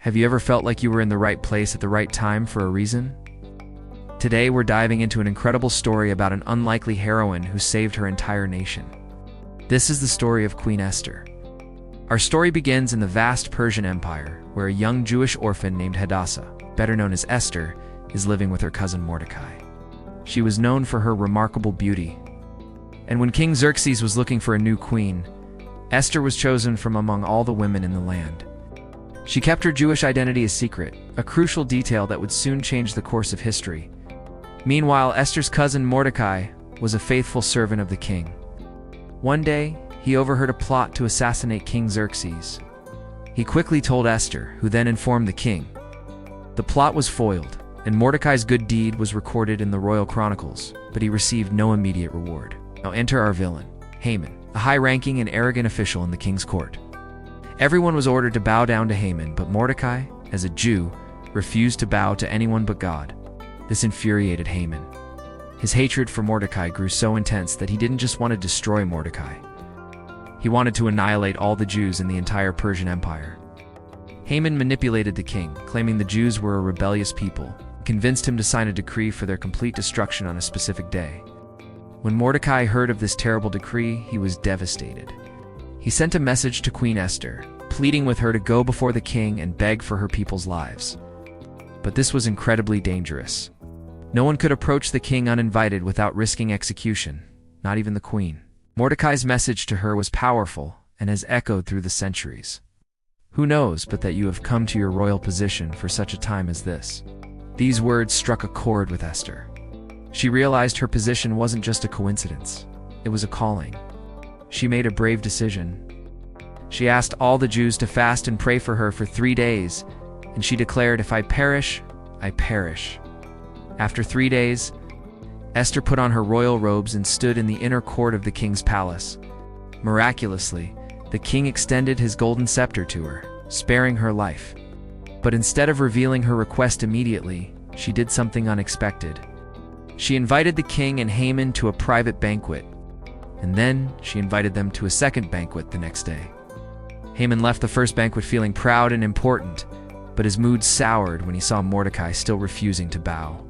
Have you ever felt like you were in the right place at the right time for a reason? Today we're diving into an incredible story about an unlikely heroine who saved her entire nation. This is the story of Queen Esther. Our story begins in the vast Persian Empire, where a young Jewish orphan named Hadassah, better known as Esther, is living with her cousin Mordecai. She was known for her remarkable beauty. And when King Xerxes was looking for a new queen, Esther was chosen from among all the women in the land. She kept her Jewish identity a secret, a crucial detail that would soon change the course of history. Meanwhile, Esther's cousin Mordecai was a faithful servant of the king. One day, he overheard a plot to assassinate King Xerxes. He quickly told Esther, who then informed the king. The plot was foiled, and Mordecai's good deed was recorded in the royal chronicles, but he received no immediate reward. Now enter our villain, Haman, a high-ranking and arrogant official in the king's court. Everyone was ordered to bow down to Haman, but Mordecai, as a Jew, refused to bow to anyone but God. This infuriated Haman. His hatred for Mordecai grew so intense that he didn't just want to destroy Mordecai. He wanted to annihilate all the Jews in the entire Persian Empire. Haman manipulated the king, claiming the Jews were a rebellious people, and convinced him to sign a decree for their complete destruction on a specific day. When Mordecai heard of this terrible decree, he was devastated. He sent a message to Queen Esther, pleading with her to go before the king and beg for her people's lives. But this was incredibly dangerous. No one could approach the king uninvited without risking execution, not even the queen. Mordecai's message to her was powerful and has echoed through the centuries. Who knows but that you have come to your royal position for such a time as this? These words struck a chord with Esther. She realized her position wasn't just a coincidence. It was a calling. She made a brave decision. She asked all the Jews to fast and pray for her for 3 days, and she declared, "If I perish, I perish." After 3 days, Esther put on her royal robes and stood in the inner court of the king's palace. Miraculously, the king extended his golden scepter to her, sparing her life. But instead of revealing her request immediately, she did something unexpected. She invited the king and Haman to a private banquet, and then she invited them to a second banquet the next day. Haman left the first banquet feeling proud and important, but his mood soured when he saw Mordecai still refusing to bow.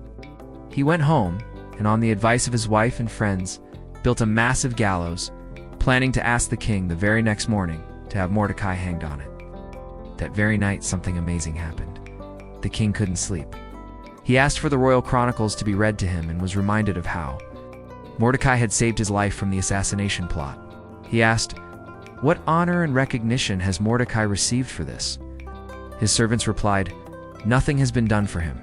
He went home, and on the advice of his wife and friends, built a massive gallows, planning to ask the king the very next morning to have Mordecai hanged on it. That very night, something amazing happened. The king couldn't sleep. He asked for the royal chronicles to be read to him and was reminded of how Mordecai had saved his life from the assassination plot. He asked, "What honor and recognition has Mordecai received for this?" His servants replied, "Nothing has been done for him."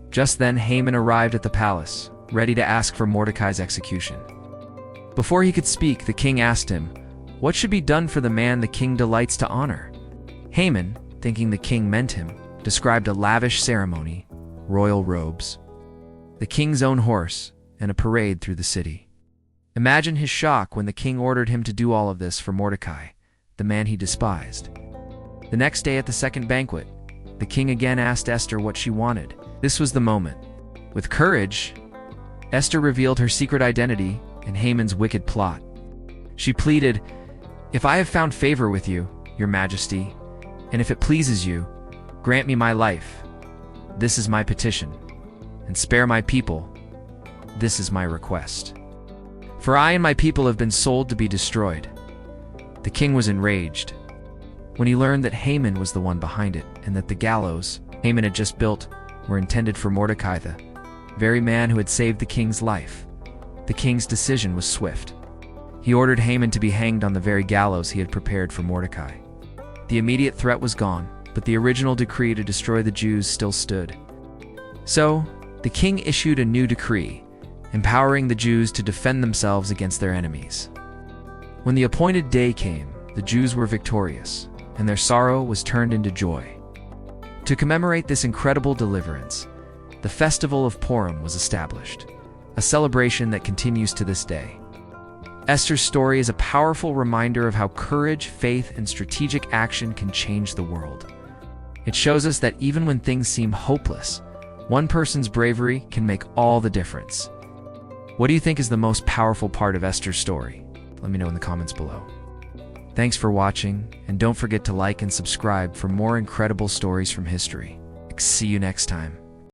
Just then Haman arrived at the palace, ready to ask for Mordecai's execution. Before he could speak, the king asked him, "What should be done for the man the king delights to honor?" Haman, thinking the king meant him, described a lavish ceremony, royal robes, the king's own horse, and a parade through the city. Imagine his shock when the king ordered him to do all of this for Mordecai, the man he despised. The next day at the second banquet, the king again asked Esther what she wanted. This was the moment. With courage, Esther revealed her secret identity and Haman's wicked plot. She pleaded, "If I have found favor with you, your majesty, and if it pleases you, grant me my life. This is my petition. And spare my people. This is my request. For I and my people have been sold to be destroyed." The king was enraged when he learned that Haman was the one behind it, and that the gallows Haman had just built were intended for Mordecai, the very man who had saved the king's life. The king's decision was swift. He ordered Haman to be hanged on the very gallows he had prepared for Mordecai. The immediate threat was gone, but the original decree to destroy the Jews still stood. So, the king issued a new decree, empowering the Jews to defend themselves against their enemies. When the appointed day came, the Jews were victorious, and their sorrow was turned into joy. To commemorate this incredible deliverance, the Festival of Purim was established, a celebration that continues to this day. Esther's story is a powerful reminder of how courage, faith, and strategic action can change the world. It shows us that even when things seem hopeless, one person's bravery can make all the difference. What do you think is the most powerful part of Esther's story? Let me know in the comments below. Thanks for watching, and don't forget to like and subscribe for more incredible stories from history. See you next time.